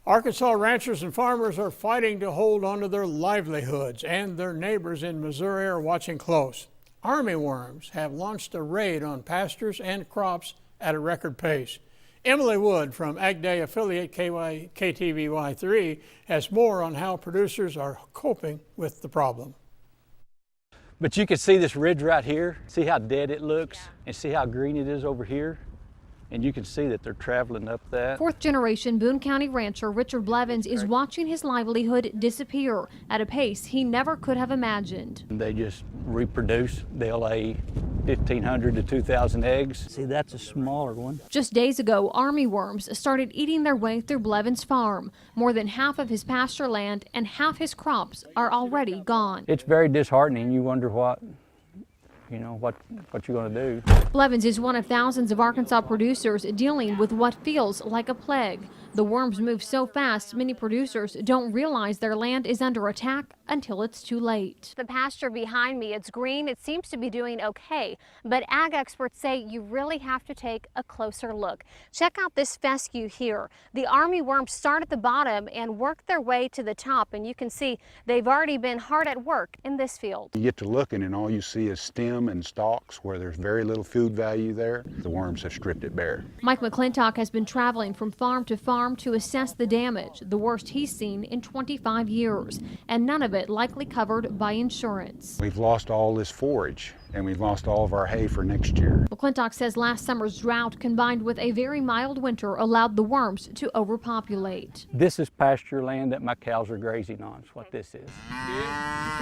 Arkansas ranchers and farmers are fighting to hold on to their livelihoods, and their neighbors in Missouri are watching close. Armyworms have launched a raid on pastures and crops at a record pace. Emily Wood from Ag Day affiliate KTVY3 has more on how producers are coping with the problem. But you can see this ridge right here. See how dead it looks, and see how green it is over here. And you can see that they're traveling up that. Fourth-generation Boone County rancher Richard Blevins is watching his livelihood disappear at a pace he never could have imagined. They just reproduce. They'll lay 1,500 to 2,000 eggs. See, that's a smaller one. Just days ago, armyworms started eating their way through Blevins' farm. More than half of his pasture land and half his crops are already gone. It's very disheartening. You wonder what you're going to do. Blevins is one of thousands of Arkansas producers dealing with what feels like a plague. The worms move so fast, many producers don't realize their land is under attack until it's too late. The pasture behind me, it's green. It seems to be doing okay, but ag experts say you really have to take a closer look. Check out this fescue here. The armyworms start at the bottom and work their way to the top, and you can see they've already been hard at work in this field. You get to looking and all you see is stem and stalks where there's very little food value there. The worms have stripped it bare. Mike McClintock has been traveling from farm to farm to assess the damage, the worst he's seen in 25 years, and none of it likely covered by insurance. We've lost all this forage and we've lost all of our hay for next year. McClintock says last summer's drought combined with a very mild winter allowed the worms to overpopulate. This is pasture land that my cows are grazing on, is what this is.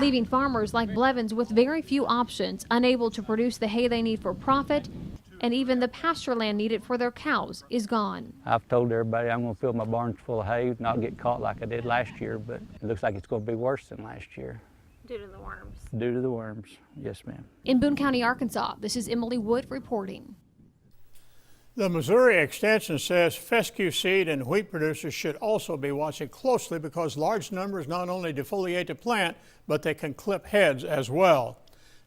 Leaving farmers like Blevins with very few options, unable to produce the hay they need for profit, and even the pasture land needed for their cows is gone. I've told everybody I'm going to fill my barns full of hay, not get caught like I did last year, but it looks like it's going to be worse than last year. Due to the worms. Due to the worms, yes ma'am. In Boone County, Arkansas, this is Emily Wood reporting. The Missouri Extension says fescue seed and wheat producers should also be watching closely because large numbers not only defoliate the plant, but they can clip heads as well.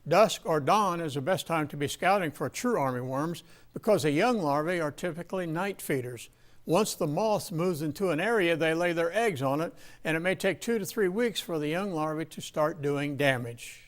Dusk or dawn is the best time to be scouting for true armyworms because the young larvae are typically night feeders. Once the moth moves into an area, they lay their eggs on it, and it may take 2 to 3 weeks for the young larvae to start doing damage.